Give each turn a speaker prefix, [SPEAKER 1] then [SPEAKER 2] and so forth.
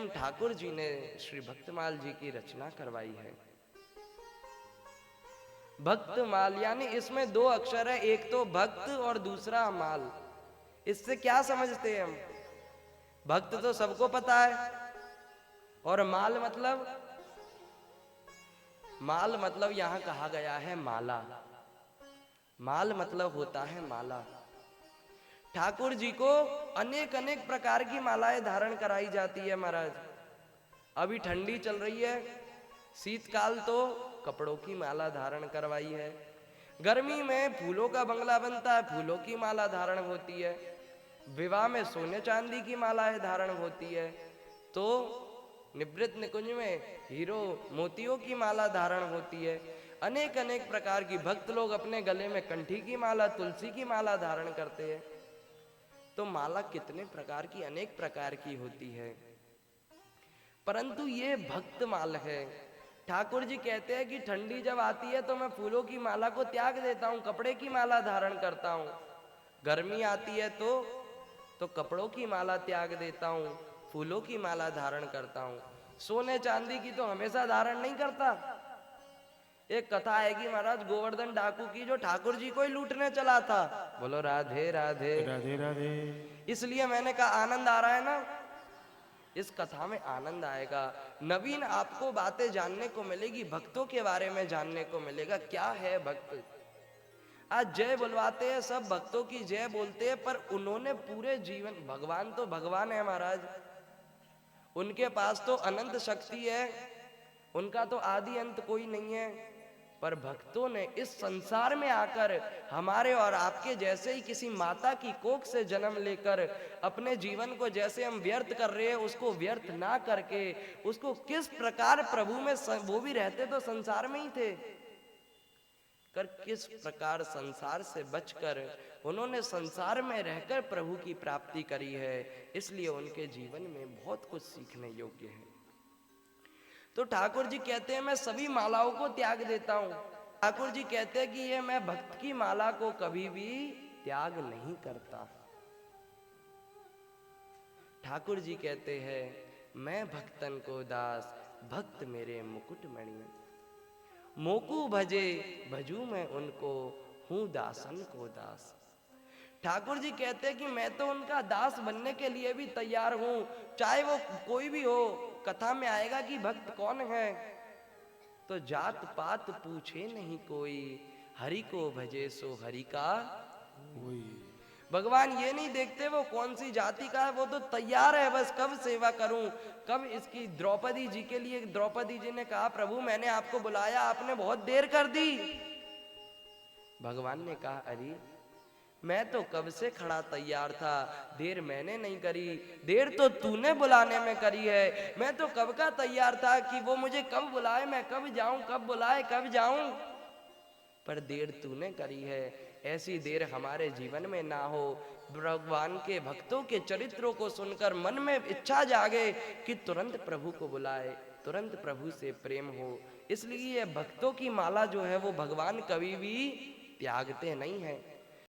[SPEAKER 1] स्वयं ठाकुर जी ने श्री भक्तमाल जी की रचना करवाई है। भक्तमाल यानी इसमें दो अक्षर है, एक तो भक्त और दूसरा माल। इससे क्या समझते हैं हम? भक्त तो सबको पता है, और माल मतलब, माल मतलब यहां कहा गया है माला। माल मतलब होता है माला। ठाकुर जी को अनेक अनेक प्रकार की मालाएं धारण कराई जाती है महाराज। अभी ठंडी चल रही है, शीतकाल तो कपड़ों की माला धारण करवाई है। गर्मी में फूलों का बंगला बनता है, फूलों की माला धारण होती है। विवाह में सोने चांदी की मालाएं धारण होती है। तो निवृत्त निकुंज में हीरो मोतियों की माला धारण होती है। अनेक अनेक प्रकार की, भक्त लोग अपने गले में कंठी की माला, तुलसी की माला धारण करते हैं। तो माला कितने प्रकार की, अनेक प्रकार की होती है, परंतु ये भक्त माल है। ठाकुर जी कहते हैं कि ठंडी जब आती है तो मैं फूलों की माला को त्याग देता हूँ, कपड़े की माला धारण करता हूँ। गर्मी आती है तो कपड़ों की माला त्याग देता हूँ, फूलों की माला धारण करता हूँ। सोने चांदी की तो हमेशा धारण नहीं करता। एक कथा है कि महाराज गोवर्धन डाकू की, जो ठाकुर जी को ही लूटने चला था। बोलो राधे राधे
[SPEAKER 2] राधे राधे।
[SPEAKER 1] इसलिए मैंने कहा आनंद आ रहा है ना, इस कथा में आनंद आएगा। नवीन आपको बातें जानने को मिलेगी, भक्तों के बारे में जानने को मिलेगा। क्या है भक्त? आज जय बुलवाते हैं, सब भक्तों की जय बोलते हैं, पर उन्होंने पूरे जीवन, भगवान तो भगवान है महाराज, उनके पास तो अनंत शक्ति है, उनका तो आदि अंत कोई नहीं है। पर भक्तों ने इस संसार में आकर हमारे और आपके जैसे ही किसी माता की कोख से जन्म लेकर अपने जीवन को जैसे हम व्यर्थ कर रहे हैं, उसको व्यर्थ ना करके उसको किस प्रकार प्रभु में, वो भी रहते तो संसार में ही थे, कर किस प्रकार संसार से बचकर उन्होंने संसार में रहकर प्रभु की प्राप्ति करी है। इसलिए उनके जीवन में बहुत कुछ सीखने योग्य है। तो ठाकुर जी कहते हैं मैं सभी मालाओं को त्याग देता हूं। ठाकुर जी कहते हैं कि ये मैं भक्त की माला को कभी भी त्याग नहीं करता। ठाकुर जी कहते हैं मैं भक्तन को दास, भक्त मेरे मुकुट मणि, मोकू भजे भजू मैं उनको, हूं दासन को दास। ठाकुर जी कहते हैं कि मैं तो उनका दास बनने के लिए भी तैयार हूं, चाहे वो कोई भी हो। कथा में आएगा कि भक्त कौन है, तो जात पात पूछे नहीं कोई, हरि को भजे सो हरि का
[SPEAKER 2] वही।
[SPEAKER 1] भगवान ये नहीं देखते वो कौन सी जाति का है, वो तो तैयार है बस कब सेवा करूं। कब इसकी द्रौपदी जी के लिए, द्रौपदी जी ने कहा प्रभु मैंने आपको बुलाया, आपने बहुत देर कर दी। भगवान ने कहा अरे मैं तो कब से खड़ा तैयार था, देर मैंने नहीं करी, देर तो तूने बुलाने में करी है। मैं तो कब का तैयार था कि वो मुझे कब बुलाए, मैं कब जाऊं, कब बुलाए कब जाऊं, पर देर तूने करी है। ऐसी देर हमारे जीवन में ना हो। भगवान के भक्तों के चरित्रों को सुनकर मन में इच्छा जागे कि तुरंत प्रभु को बुलाए, तुरंत प्रभु से प्रेम हो। इसलिए भक्तों की माला जो है वो भगवान कभी भी त्यागते नहीं है।